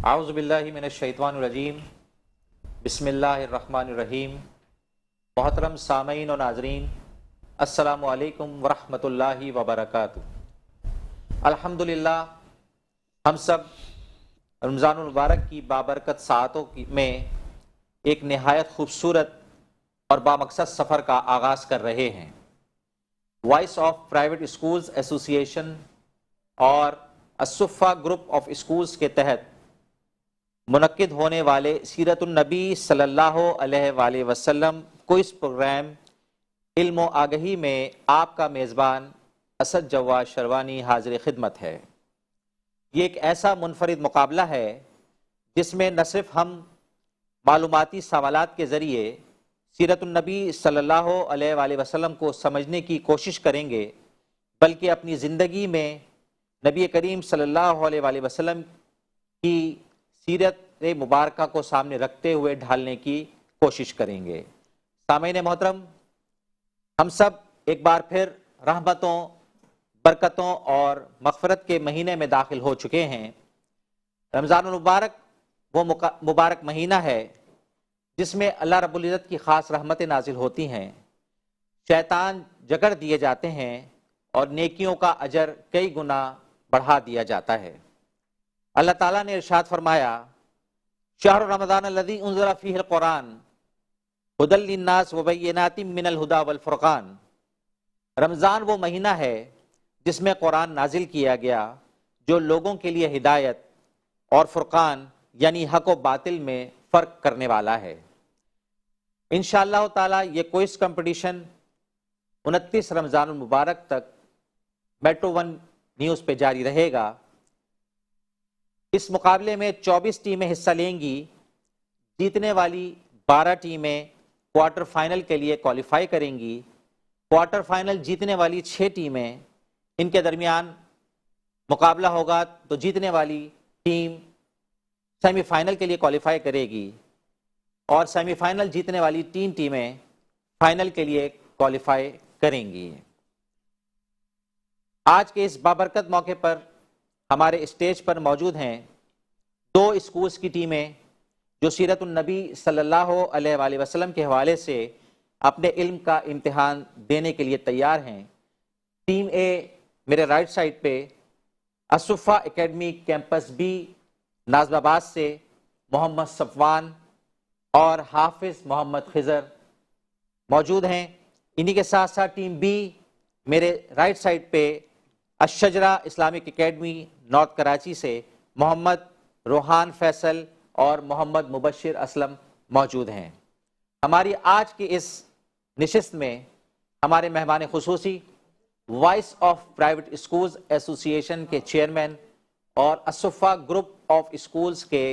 اعوذ باللہ من الشیطان الرجیم بسم اللہ الرحمن الرحیم۔ محترم سامعین و ناظرین، السلام علیکم ورحمۃ اللہ وبرکاتہ۔ الحمدللہ ہم سب رمضان المبارک کی بابرکت ساعتوں میں ایک نہایت خوبصورت اور بامقصد سفر کا آغاز کر رہے ہیں۔ وائس آف پرائیویٹ اسکولز ایسوسی ایشن اور الصفہ گروپ آف اسکولز کے تحت منعقد ہونے والے سیرت النبی صلی اللہ علیہ وآلہ وسلم کوئز پروگرام علم و آگہی میں آپ کا میزبان اسد جواد شروانی حاضر خدمت ہے۔ یہ ایک ایسا منفرد مقابلہ ہے جس میں نہ صرف ہم معلوماتی سوالات کے ذریعے سیرت النبی صلی اللہ علیہ وآلہ وسلم کو سمجھنے کی کوشش کریں گے، بلکہ اپنی زندگی میں نبی کریم صلی اللہ علیہ وآلہ وسلم کی سیرت مبارکہ کو سامنے رکھتے ہوئے ڈھالنے کی کوشش کریں گے۔ سامعین محترم، ہم سب ایک بار پھر رحمتوں، برکتوں اور مغفرت کے مہینے میں داخل ہو چکے ہیں۔ رمضان المبارک وہ مبارک مہینہ ہے جس میں اللہ رب العزت کی خاص رحمتیں نازل ہوتی ہیں، شیطان جکڑ دیے جاتے ہیں اور نیکیوں کا اجر کئی گنا بڑھا دیا جاتا ہے۔ اللہ تعالیٰ نے ارشاد فرمایا، شہر رمضان الذی انزل فیہ القرآن ھدی للناس وبینات من الہدی والفرقان۔ رمضان وہ مہینہ ہے جس میں قرآن نازل کیا گیا جو لوگوں کے لیے ہدایت اور فرقان یعنی حق و باطل میں فرق کرنے والا ہے۔ انشاءاللہ تعالیٰ یہ کوئز کمپٹیشن 29 رمضان المبارک تک میٹرو ون نیوز پہ جاری رہے گا۔ اس مقابلے میں 24 ٹیمیں حصہ لیں گی۔ جیتنے والی 12 ٹیمیں کوارٹر فائنل کے لیے کوالیفائی کریں گی۔ کوارٹر فائنل جیتنے والی 6 ٹیمیں، ان کے درمیان مقابلہ ہوگا تو جیتنے والی ٹیم سیمی فائنل کے لیے کوالیفائی کرے گی اور سیمی فائنل جیتنے والی 3 ٹیمیں فائنل کے لیے کوالیفائی کریں گی۔ آج کے اس بابرکت موقع پر ہمارے اسٹیج پر موجود ہیں 2 اسکولز کی ٹیمیں جو سیرت النبی صلی اللہ علیہ وآلہ وسلم کے حوالے سے اپنے علم کا امتحان دینے کے لیے تیار ہیں۔ ٹیم اے میرے رائٹ سائڈ پہ الصفہ اکیڈمی کیمپس بی نازم آباد سے محمد صفوان اور حافظ محمد خضر موجود ہیں۔ انہی کے ساتھ ساتھ ٹیم بی میرے رائٹ سائڈ پہ الشجرہ اسلامک اکیڈمی نارتھ کراچی سے محمد روحان فیصل اور محمد مبشر اسلم موجود ہیں۔ ہماری آج کی اس نشست میں ہمارے مہمان خصوصی وائس آف پرائیویٹ اسکولز ایسوسی ایشن کے چیئرمین اور الصفہ گروپ آف اسکولز کے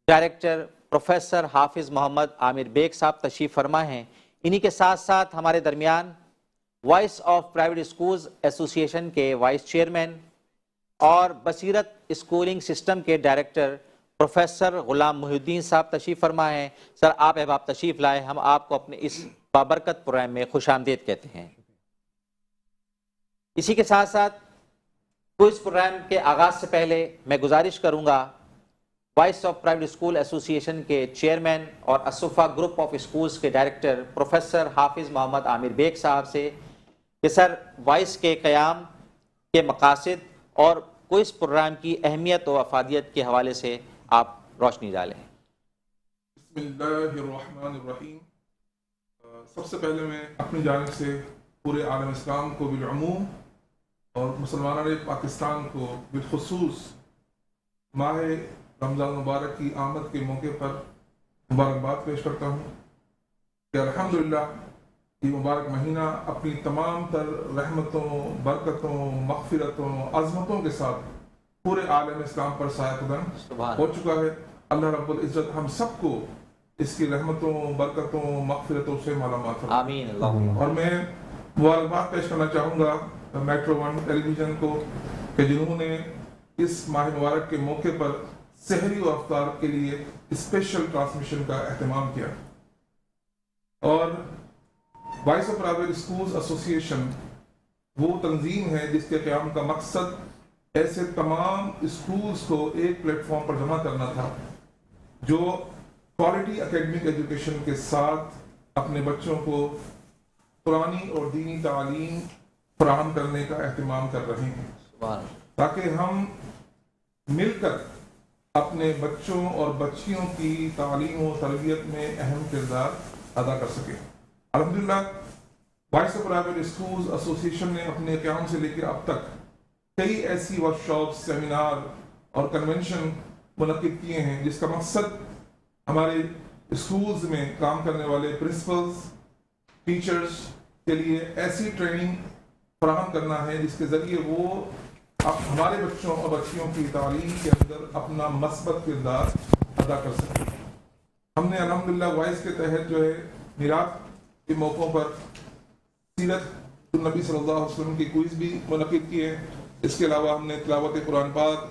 ڈائریکٹر پروفیسر حافظ محمد عامر بیگ صاحب تشریف فرما ہیں۔ انہی کے ساتھ ساتھ ہمارے درمیان وائس آف پرائیویٹ اسکولز ایسوسی ایشن کے وائس چیئرمین اور بصیرت اسکولنگ سسٹم کے ڈائریکٹر پروفیسر غلام محی الدین صاحب تشریف فرما ہیں۔ سر، آپ احباب تشریف لائے، ہم آپ کو اپنے اس بابرکت پروگرام میں خوش آمدید کہتے ہیں۔ اسی کے ساتھ ساتھ کوئز پروگرام کے آغاز سے پہلے میں گزارش کروں گا وائس آف پرائیویٹ اسکول ایسوسی ایشن کے چیئرمین اور الصفہ گروپ آف اسکولز کے ڈائریکٹر پروفیسر حافظ محمد عامر بیگ صاحب سے کہ سر وائس کے قیام کے مقاصد اور کوئز پروگرام کی اہمیت و افادیت کے حوالے سے آپ روشنی ڈالیں۔ بسم اللہ الرحمن الرحیم۔ سب سے پہلے میں اپنی جانب سے پورے عالم اسلام کو بالعموم اور مسلمانان پاکستان کو بالخصوص ماہ رمضان مبارک کی آمد کے موقع پر مبارکباد پیش کرتا ہوں کہ الحمدللہ یہ مبارک مہینہ اپنی تمام تر رحمتوں، برکتوں، مغفرتوں، عظمتوں کے ساتھ پورے عالم اسلام پر سایہ فکن ہو چکا ہے۔ اللہ رب العزت ہم سب کو اس کی رحمتوں، برکتوں، مغفرتوں سے مالا مال فرمائے۔ آمین اللہم۔ اور میں مبارکباد پیش کرنا چاہوں گا میٹرو ون ٹیلی ویژن کو کہ جنہوں نے اس ماہ مبارک کے موقع پر سحری و افطار کے لیے اسپیشل ٹرانسمیشن کا اہتمام کیا۔ اور وائس آف پرائیویٹ اسکولز ایسوسی ایشن وہ تنظیم ہے جس کے قیام کا مقصد ایسے تمام اسکولز کو ایک پلیٹ فارم پر جمع کرنا تھا جو کوالٹی اکیڈمک ایجوکیشن کے ساتھ اپنے بچوں کو قرآنی اور دینی تعلیم فراہم کرنے کا اہتمام کر رہے ہیں، تاکہ ہم مل کر اپنے بچوں اور بچیوں کی تعلیم و تربیت میں اہم کردار ادا کر سکیں۔ الحمدللہ voice of private schools association نے اپنے قیام سے لے کے اب تک کئی ایسی ورکشاپ، سیمینار اور کنونشن منعقد کیے ہیں جس کا مقصد ہمارے اسکولز میں کام کرنے والے پرنسپلز، ٹیچرز کے لیے ایسی ٹریننگ فراہم کرنا ہے جس کے ذریعے وہ ہمارے بچوں اور بچیوں کی تعلیم کے اندر اپنا مثبت کردار ادا کر سکیں۔ ہم نے الحمدللہ وائس کے تحت جو ہے میلاد کے موقعوں پر سیرت النبی صلی اللہ علیہ وسلم کی کوئز بھی منعقد کیے ہیں۔ اس کے علاوہ ہم نے تلاوت قرآن پاک،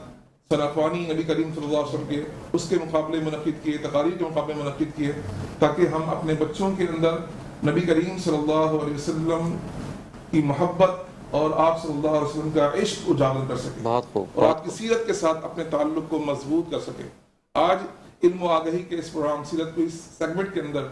ثناء-خوانی نبی کریم صلی اللہ علیہ وسلم کے اس کے مقابلے منعقد کیے، تقاریر کے مقابلے منعقد کیے، تاکہ ہم اپنے بچوں کے اندر نبی کریم صلی اللہ علیہ وسلم کی محبت اور آپ صلی اللہ علیہ وسلم کا عشق اجاگر کر سکیں، بہت خوب، اور آپ کی سیرت کے ساتھ اپنے تعلق کو مضبوط کر سکیں۔ آج علم و آگہی کے اس پروگرام سیرت کوئز سیگمنٹ کے اندر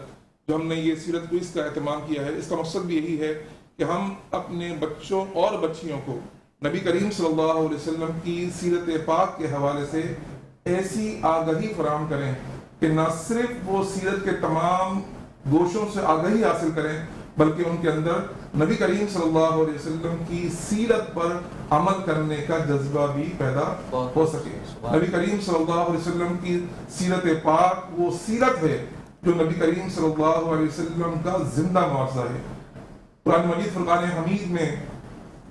جو ہم نے یہ سیرت کوئز کا اہتمام کیا ہے، اس کا مقصد بھی یہی ہے کہ ہم اپنے بچوں اور بچیوں کو نبی کریم صلی اللہ علیہ وسلم کی سیرت پاک کے حوالے سے ایسی آگہی فراہم کریں کہ نہ صرف وہ سیرت کے تمام گوشوں سے آگہی حاصل کریں، بلکہ ان کے اندر نبی کریم صلی اللہ علیہ وسلم کی سیرت پر عمل کرنے کا جذبہ بھی پیدا ہو سکے۔ نبی کریم صلی اللہ علیہ وسلم کی سیرت پاک وہ سیرت ہے جو نبی کریم صلی اللہ علیہ وسلم کا زندہ معجزہ ہے۔ قرآن مجید فرقان حمید میں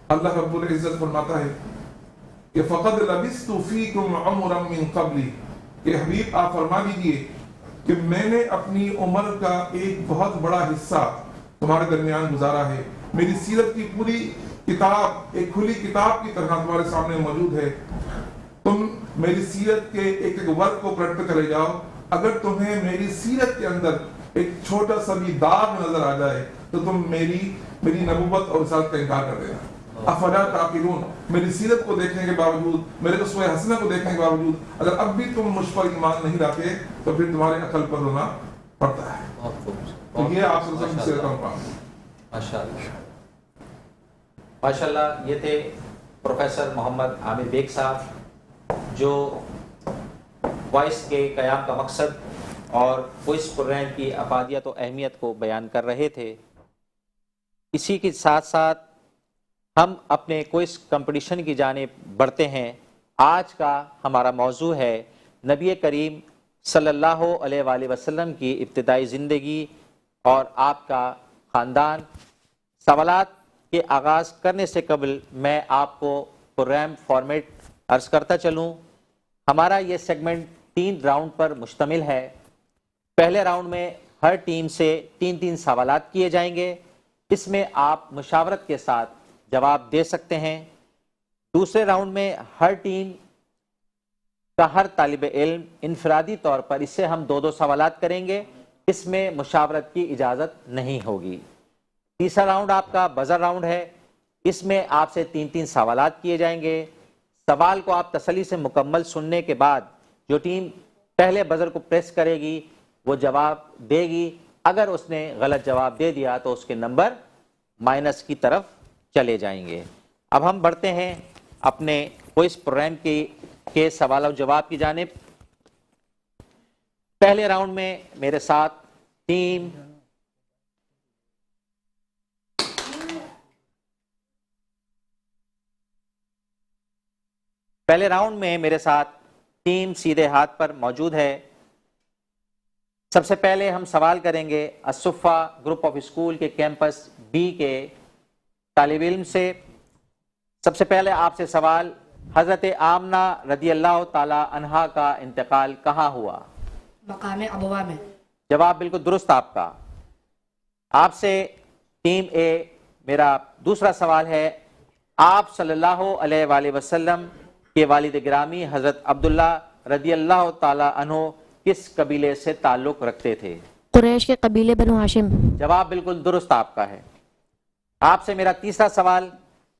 اللہ رب العزت فرماتا ہے کہ فَقَدْ لَبِثْتُ فِيكُمْ عُمُرًا مِّن قَبْلِ، کہ حبیب آپ فرما دیجئے کہ میں نے اپنی عمر کا ایک بہت بڑا حصہ تمہارے درمیان گزارا ہے۔ میری سیرت کی پوری کتاب ایک کھلی کتاب کی طرح تمہارے سامنے موجود ہے۔ تم میری سیرت کے ایک ایک ورد کو پلٹتے چلے جاؤ، اگر تمہیں میری سیرت کے اندر ایک چھوٹا سا بھی داغ نظر آ جائے تو تم میری نبوت اور رسالت کا انکار کر دینا۔ افلا تعقلون، میری سیرت کو دیکھنے کے باوجود، میرے اسوہ حسنہ کو دیکھنے کے باوجود اگر اب بھی تم مجھ پر ایمان نہیں لاتے تو پھر تمہارے عقل پر رونا پڑتا ہے۔ تو یہ آپ صلی اللہ علیہ وسلم کی سیرت کا مقام ہے۔ ماشاءاللہ، یہ تھے پروفیسر محمد عامر بیگ صاحب جو وائس کے قیام کا مقصد اور کوئز پروگرام کی افادیت و اہمیت کو بیان کر رہے تھے۔ اسی کے ساتھ ساتھ ہم اپنے کوئز کمپٹیشن کی جانب بڑھتے ہیں۔ آج کا ہمارا موضوع ہے نبی کریم صلی اللہ علیہ وآلہ وسلم کی ابتدائی زندگی اور آپ کا خاندان۔ سوالات کے آغاز کرنے سے قبل میں آپ کو پروگرام فارمیٹ عرض کرتا چلوں۔ ہمارا یہ سیگمنٹ 3 راؤنڈ پر مشتمل ہے۔ پہلے راؤنڈ میں ہر ٹیم سے 3 سوالات کیے جائیں گے، اس میں آپ مشاورت کے ساتھ جواب دے سکتے ہیں۔ دوسرے راؤنڈ میں ہر ٹیم کا ہر طالب علم انفرادی طور پر اس سے ہم 2 سوالات کریں گے، اس میں مشاورت کی اجازت نہیں ہوگی۔ تیسرا راؤنڈ آپ کا بزر راؤنڈ ہے، اس میں آپ سے 3 سوالات کیے جائیں گے۔ سوال کو آپ تسلی سے مکمل سننے کے بعد جو ٹیم پہلے بزر کو پریس کرے گی وہ جواب دے گی، اگر اس نے غلط جواب دے دیا تو اس کے نمبر مائنس کی طرف چلے جائیں گے۔ اب ہم بڑھتے ہیں اپنے کوئز پروگرام کے سوال و جواب کی جانب۔ پہلے راؤنڈ میں میرے ساتھ ٹیم سیدھے ہاتھ پر موجود ہے۔ سب سے پہلے ہم سوال کریں گے الصفہ گروپ آف اسکول کے کیمپس بی کے طالب علم سے۔ سب سے پہلے آپ سے سوال، حضرت آمنہ رضی اللہ تعالی عنہا کا انتقال کہاں ہوا؟ مقام ابوا میں۔ جواب بالکل درست آپ کا۔ آپ سے ٹیم اے میرا دوسرا سوال ہے، آپ صلی اللہ علیہ وآلہ وسلم کے والد گرامی حضرت عبداللہ رضی اللہ تعالی عنہ کس قبیلے سے تعلق رکھتے تھے؟ قریش کے قبیلے بنو ہاشم۔ جواب بالکل درست آپ کا ہے۔ آپ سے میرا تیسرا سوال،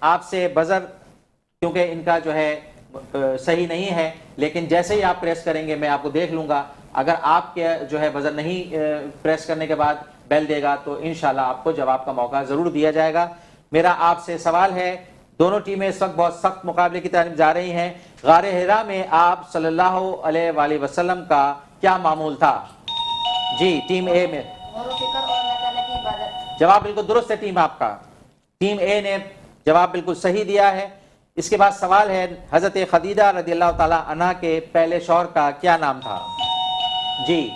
آپ سے بزر، کیونکہ ان کا جو ہے صحیح نہیں ہے، لیکن جیسے ہی آپ پریس کریں گے میں آپ کو دیکھ لوں گا. اگر آپ کے جو ہے بزر نہیں پریس کرنے کے بعد بیل دے گا تو انشاءاللہ آپ کو جواب کا موقع ضرور دیا جائے گا. میرا آپ سے سوال ہے، دونوں ٹیمیں اس وقت بہت سخت مقابلے کی طرف جا رہی ہیں. غار حرا میں آپ صلی اللہ علیہ وآلہ وسلم کا کیا معمول تھا؟ جی ٹیم اے میں غور و فکر اور اللہ تعالیٰ کی عبادت. جواب بالکل درست ہے ٹیم آپ کا. ٹیم اے نے جواب بالکل صحیح دیا ہے. اس کے بعد سوال ہے، حضرت خدیجہ رضی اللہ تعالیٰ عنہ کے پہلے شوہر کا کیا نام تھا؟ جی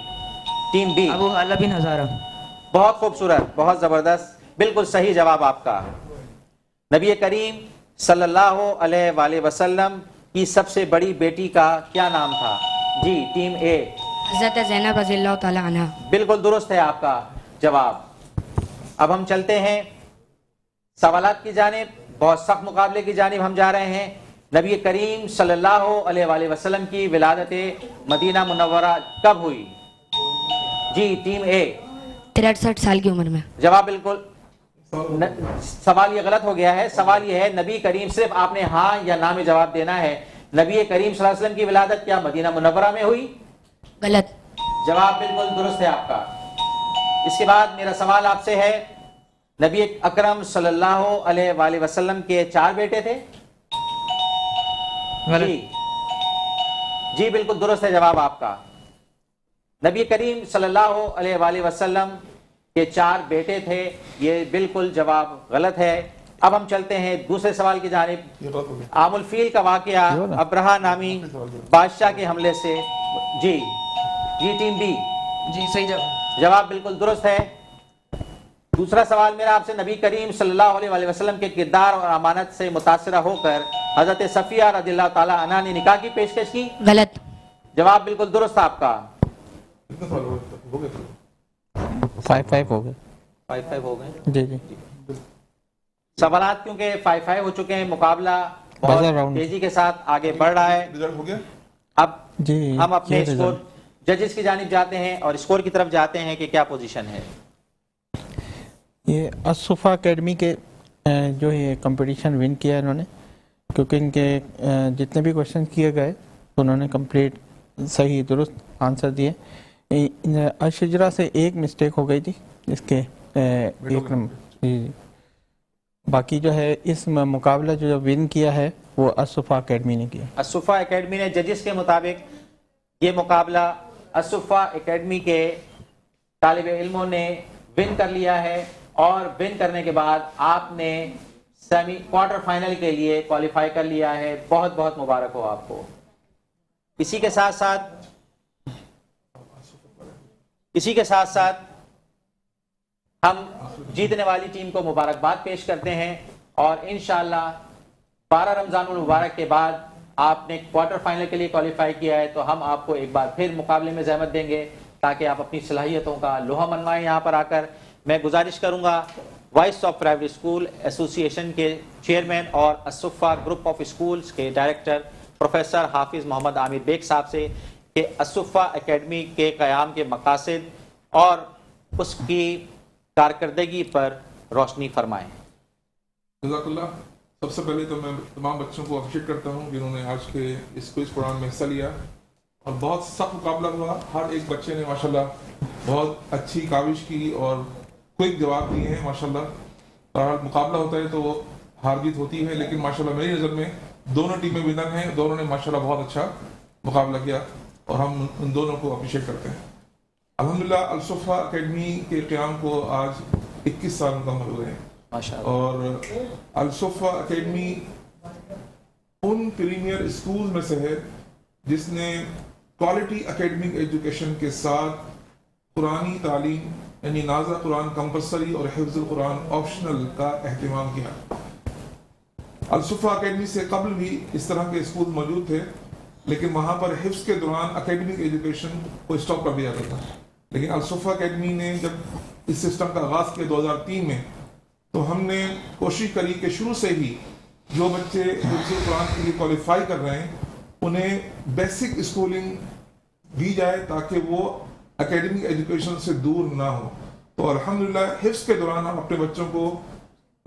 ٹیم بی. ابو حالہ بن ہزارہ. بہت خوبصورت، بہت زبردست، بالکل صحیح جواب آپ کا. نبی کریم صلی اللہ علیہ وآلہ وسلم کی سب سے بڑی بیٹی کا کیا نام تھا؟ جی ٹیم اے. حضرت زینب رضی اللہ تعالیٰ عنہ. بالکل درست ہے آپ کا جواب. اب ہم چلتے ہیں سوالات کی جانب. بہت سخت مقابلے کی جانب ہم جا رہے ہیں. نبی کریم صلی اللہ علیہ وآلہ وسلم کی ولادت مدینہ منورہ کب ہوئی؟ جی ٹیم اے. 63 سال کی عمر میں. جواب بالکل سوال یہ غلط ہو گیا ہے. سوال یہ ہے نبی کریم، صرف آپ نے ہاں یا نا میں جواب دینا ہے. نبی کریم صلی اللہ علیہ وسلم کی ولادت کیا مدینہ منورہ میں ہوئی؟ غلط. جواب بالکل درست ہے آپ کا. اس کے بعد میرا سوال آپ سے ہے، نبی اکرم صلی اللہ علیہ وآلہ وسلم کے 4 بیٹے تھے؟ غلط. جی بالکل درست ہے جواب آپ کا. نبی کریم صلی اللہ علیہ وآلہ وسلم کے 4 بیٹے تھے. یہ بالکل جواب غلط ہے. اب ہم چلتے ہیں دوسرے سوال کی جانب. یہ غلط ہو گیا. عام الفیل کا واقعہ ابرہہ نامی بادشاہ کے حملے سے. جی ٹیم بی. جی صحیح جواب. جواب بالکل درست ہے. دوسرا سوال میرا آپ سے، نبی کریم صلی اللہ علیہ وآلہ وسلم کے کردار اور امانت سے متاثرہ ہو کر حضرت صفیہ رضی اللہ تعالی عنہا نے نکاح کی پیشکش کی؟ غلط. جواب بالکل درست آپ کا. کتنے سوال ہو گئے؟ 5-5 ہو گئے. 5-5 ہو گئے. جی جی. سوالات کیونکہ 5-5 ہو چکے ہیں، مقابلہ بزر بہت راؤنڈ. تیزی کے ساتھ آگے بڑھ رہا ہے. رزلٹ ہو گیا؟ اب جی ہم اپنے یہ اسکور رزلٹ. ججز کی جانب جاتے ہیں اور اسکور کی طرف جاتے ہیں کہ کیا پوزیشن ہے. یہ الصفا اکیڈمی کے جو یہ کمپٹیشن ون کیا ہے انہوں نے، کیونکہ ان کے جتنے بھی کوشچن کیے گئے انہوں نے کمپلیٹ صحیح درست آنسر دیے. الشجرا سے ایک مسٹیک ہو گئی تھی اس کے ایک نمبر. جی باقی جو ہے اس مقابلہ جو ون کیا ہے وہ الصفا اکیڈمی نے کیا. الصفا اکیڈمی نے ججز کے مطابق یہ مقابلہ الصفا اکیڈمی کے طالب علموں نے ون کر لیا ہے، اور ون کرنے کے بعد آپ نے سیمی کوارٹر فائنل کے لیے کوالیفائی کر لیا ہے. بہت بہت مبارک ہو آپ کو. اسی کے ساتھ ساتھ ہم جیتنے والی ٹیم کو مبارکباد پیش کرتے ہیں، اور انشاءاللہ 12 رمضان المبارک کے بعد آپ نے کوارٹر فائنل کے لیے کوالیفائی کیا ہے تو ہم آپ کو ایک بار پھر مقابلے میں زحمت دیں گے تاکہ آپ اپنی صلاحیتوں کا لوہا منوائیں. یہاں پر آ کر میں گزارش کروں گا وائس آف پرائیویٹ اسکول ایسوسی ایشن کے چیئرمین اور الصفا گروپ آف اسکولز کے ڈائریکٹر پروفیسر حافظ محمد عامر بیگ صاحب سے کہ الصفا اکیڈمی کے قیام کے مقاصد اور اس کی کارکردگی پر روشنی فرمائیں. جزاک اللہ. سب سے پہلے تو میں تمام بچوں کو اپریشیٹ کرتا ہوں جنہوں نے آج کے اس کوئز پروگرام میں حصہ لیا، اور بہت سخت مقابلہ ہوا. ہر ایک بچے نے ماشاءاللہ بہت اچھی کاوش کی اور کوئک جواب دیے ہیں ماشاءاللہ. اور مقابلہ ہوتا ہے تو ہار جیت ہوتی ہے، لیکن ماشاءاللہ میری نظر میں دونوں ٹیمیں ونر ہیں. دونوں نے ماشاءاللہ بہت اچھا مقابلہ کیا اور ہم ان دونوں کو اپریشیٹ کرتے ہیں. الحمدللہ الصفا اکیڈمی کے قیام کو آج 21 سال مکمل ہوئے ہیں، اور الصفا اکیڈمی ان پریمیئر اسکول میں سے ہے جس نے کوالٹی اکیڈمک ایجوکیشن کے ساتھ قرآنی تعلیم یعنی نازع قرآن کمپلسری اور حفظ القرآن آپشنل کا اہتمام کیا. الصفا اکیڈمی سے قبل بھی اس طرح کے اسکول موجود تھے، لیکن وہاں پر حفظ کے دوران اکیڈمک ایجوکیشن کو اسٹاپ کر دیا جاتا تھا. لیکن الصفا اکیڈمی نے جب اس سسٹم کا آغاز کیا 2003 میں، تو ہم نے کوشش کری کہ شروع سے ہی جو بچے حفظ القرآن کے لیے کوالیفائی کر رہے ہیں انہیں بیسک اسکولنگ دی جائے تاکہ وہ اکیڈمک ایجوکیشن سے دور نہ ہو. تو الحمدللہ حفظ کے دوران ہم اپنے بچوں کو